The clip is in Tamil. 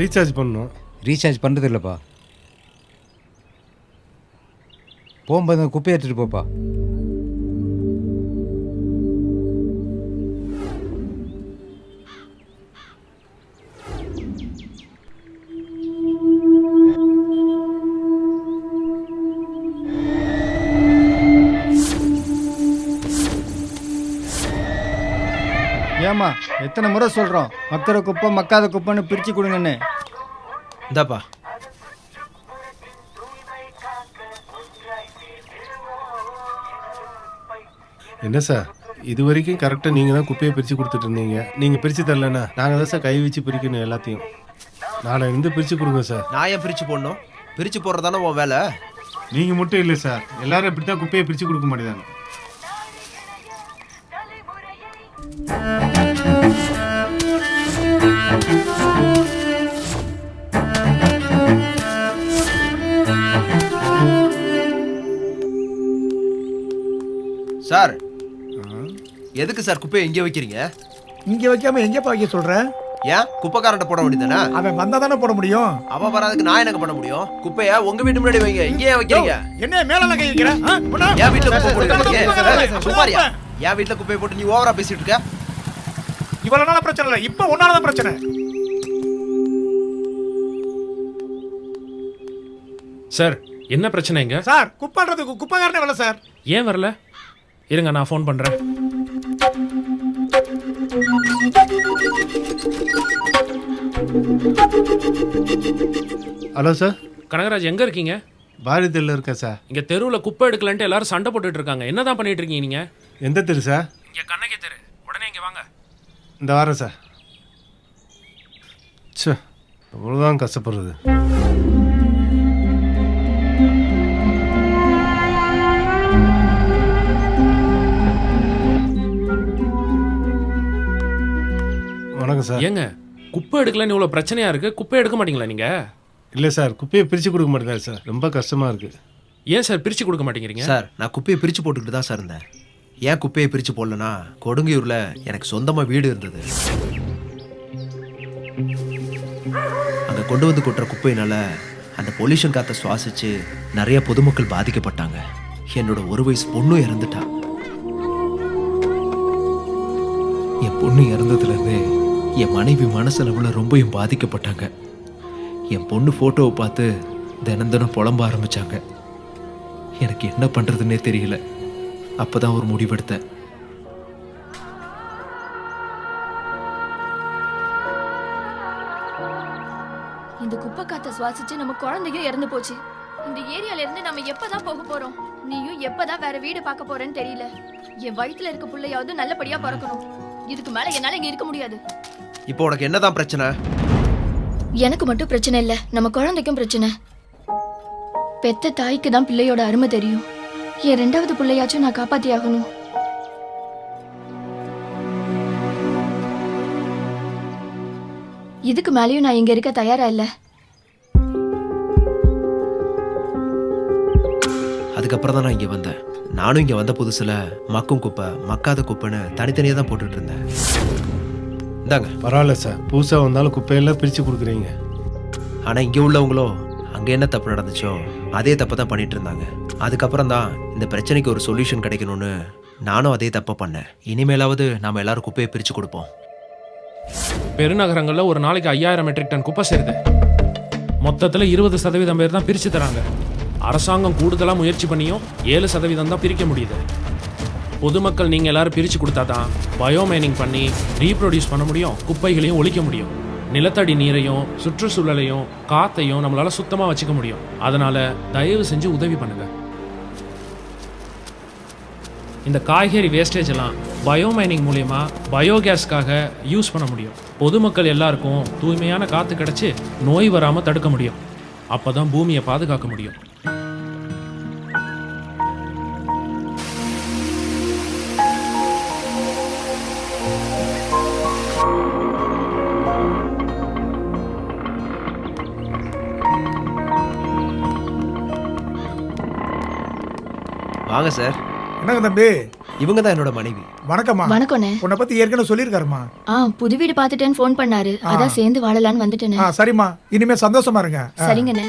ரீசார்ஜ் பண்ணணும். ரீசார்ஜ் பண்ணுறது இல்லைப்பா. போகும்போது குப்பையை எடுத்துகிட்டு போப்பா. ஏமா எத்தனை முறை சொல்கிறோம் மக்கிற குப்பை மக்காத குப்பைன்னு பிரித்து கொடுங்கன்னு. இந்தாப்பா. என்ன சார், இது வரைக்கும் கரெக்டாக நீங்கள் தான் குப்பையை பிரித்து கொடுத்துட்டு இருந்தீங்க. நீங்கள் பிரித்து தரலண்ணா நாங்கள் தான் சார் கை வச்சு பிரிக்கணும் எல்லாத்தையும். நாளை இருந்து பிரித்து கொடுங்க சார். நான் ஏன் பிரித்து போடணும்? பிரித்து போடுறதானே உன் வேலை. நீங்கள் மட்டும் இல்லை சார், எல்லாரும் இப்படி தான் குப்பையை பிரித்து கொடுக்க மாட்டேதாங்க. சார், எதுக்கு சார் குப்பையை இங்கே வைக்கிறீங்க? இங்கே வைக்காம எங்கேப்பா வைக்க சொல்கிறேன்? ஏன் குப்பைக்காரன்ட்ட போட வேண்டியதானே? அவன் வந்தால் தானே போட முடியும். அவன் வராதுக்கு நான் எனக்கு பண்ண முடியும்? குப்பையை உங்க வீட்டு முன்னாடி வைங்க. இங்கே வைக்கிறீங்க. என்ன மேல கை வைக்கிறேன்? என் வீட்டுல குப்பை போட்டு சுமாரியா? என் வீட்டுல குப்பையை போட்டு நீ ஓவரா பேசிட்டு இருக்க. இவ்வளவு நாள பிரச்சனை இல்லை, இப்ப ஒன்னாலதான் பிரச்சனை. சார், என்ன பிரச்சனைங்க? சார், குப்பைன்றதுக்கு குப்பைக்காரனே வரல சார். ஏன் வரல? இருங்க, நான் ஃபோன் பண்றேன். Hello sir. கனகராஜ், எங்க இருக்கீங்க? பாரதி தெருவில் இருக்கேன் சார். இங்க தெருவில் குப்பை எடுக்கலன்ட்டு எல்லாரும் சண்டை போட்டுட்டு இருக்காங்க. என்னதான் பண்ணிட்டு இருக்கீங்க நீங்க? எந்த தெரு சார்? இங்க கண்ணகி தெரு. உடனே இங்க வாங்க. இந்த வாரம் சார். சே, அவ்வளோதான் கஷ்டப்படுறது. வணக்கம் சார். ஏங்க, குப்பை எடுக்கலன்னு இவ்வளோ பிரச்சனையா இருக்கு, குப்பை எடுக்க மாட்டீங்களா நீங்க? இல்லை சார், குப்பையை பிரித்து கொடுக்க மாட்டேங்க சார், ரொம்ப கஷ்டமாக இருக்குது. ஏன் சார் பிரித்து கொடுக்க மாட்டேங்கிறீங்க? சார், நான் குப்பையை பிரித்து போட்டுக்கிட்டு தான் சார் இருந்தேன். ஏன் குப்பையை பிரித்து போடலன்னா, கொடுங்கையூரில் எனக்கு சொந்தமாக வீடு இருந்தது. அங்கே கொண்டு வந்து கொட்டுற குப்பையினால அந்த பொல்யூஷன் காற்றை சுவாசித்து நிறைய பொதுமக்கள் பாதிக்கப்பட்டாங்க. என்னோட 1 வயசு பொண்ணும் இறந்துட்டா. என் பொண்ணு இறந்ததுலேருந்தே என் மனைவி மனசளவில் ரொம்பவும் பாதிக்கப்பட்டாங்க. என் பொண்ணு ஃபோட்டோவை பார்த்து தினம் தினம் புலம்ப ஆரம்பித்தாங்க. எனக்கு என்ன பண்ணுறதுன்னே தெரியல. அப்போ தான் ஒரு முடிவெடுத்தேன். இந்த குப்பை காற்றை சுவாசிச்சு நம்ம குழந்தையும் இறந்து போச்சு. இந்த ஏரியால இருந்து நம்ம எப்பதான் போக போறோம்? நீயும் எப்பதான் வேற வீடு பார்க்க போறேன்னு தெரியல. என் வயிற்றுல இருக்க பிள்ளையாவது நல்லபடியா பிறக்கணும். இதுக்கு மேல என்னால இங்க இருக்க முடியாது. இப்போ உனக்கு என்னதான் பிரச்சனை? எனக்கு மட்டும் பிரச்சனை இல்ல, நம்ம குழந்தைக்கும் பிரச்சனை. பெத்த தாய்க்கு தான் பிள்ளையோட அருமை தெரியும். என் 2வது பிள்ளையாச்சும் நான் காப்பாத்தி ஆகணும். இதுக்கு மேலேயும் நான் இங்க இருக்க தயாரா இல்ல. அதுக்கப்புறம் தான் நான் இங்கே வந்தேன். நானும் இங்கே வந்த புதுசில் மக்கும் குப்பை மக்காத குப்பைன்னு தனித்தனியாக தான் போட்டுட்டு இருந்தேன். இந்தாங்க. பரவாயில்ல சார், புதுசாக வந்தாலும் குப்பையெல்லாம் பிரித்து கொடுக்குறீங்க. ஆனால் இங்கே உள்ளவங்களோ அங்கே என்ன தப்பு நடந்துச்சோ அதே தப்பை தான் பண்ணிட்டு இருந்தாங்க. அதுக்கப்புறம் தான் இந்த பிரச்சனைக்கு ஒரு சொல்யூஷன் கிடைக்கணும்னு நானும் அதே தப்பை பண்ணேன். இனிமேலாவது நாம் எல்லாரும் குப்பையை பிரித்து கொடுப்போம். பெருநகரங்களில் ஒரு நாளைக்கு 5000 மெட்ரிக் டன் குப்பை சேருது. மொத்தத்தில் 20% பேர் தான் பிரித்து தராங்க. அரசாங்கம் கூடுதலாக முயற்சி பண்ணியும் 7% தான் பிரிக்க முடியுது. பொதுமக்கள் நீங்கள் எல்லாரும் பிரித்து கொடுத்தா தான் பயோமைனிங் பண்ணி ரீப்ரொடியூஸ் பண்ண முடியும், குப்பைகளையும் ஒழிக்க முடியும். நிலத்தடி நீரையும் சுற்றுச்சூழலையும் காற்றையும் நம்மளால் சுத்தமாக வச்சுக்க முடியும். அதனால் தயவு செஞ்சு உதவி பண்ணுங்க. இந்த காய்கறி வேஸ்டேஜ் எல்லாம் பயோமைனிங் மூலயமா பயோகேஸ்க்காக யூஸ் பண்ண முடியும். பொதுமக்கள் எல்லாருக்கும் தூய்மையான காற்று கிடச்சி நோய் வராமல் தடுக்க முடியும். அப்போ தான் பூமியை பாதுகாக்க முடியும். வாங்க சார். என்னங்க தம்பி? இவங்க தான் என்னோட மனைவி. வணக்கம்மா. வணக்கண்ணே. உன்னை பத்தி ஏற்கனவே சொல்லியிருக்காருமா. புது வீடு பார்த்துட்டேன்னு ஃபோன் பண்ணாரு. அதான் சேர்ந்து வாழலான்னு வந்துட்டேனே. சரிம்மா, இனிமே சந்தோஷமா இருங்க. சரிங்கண்ணே.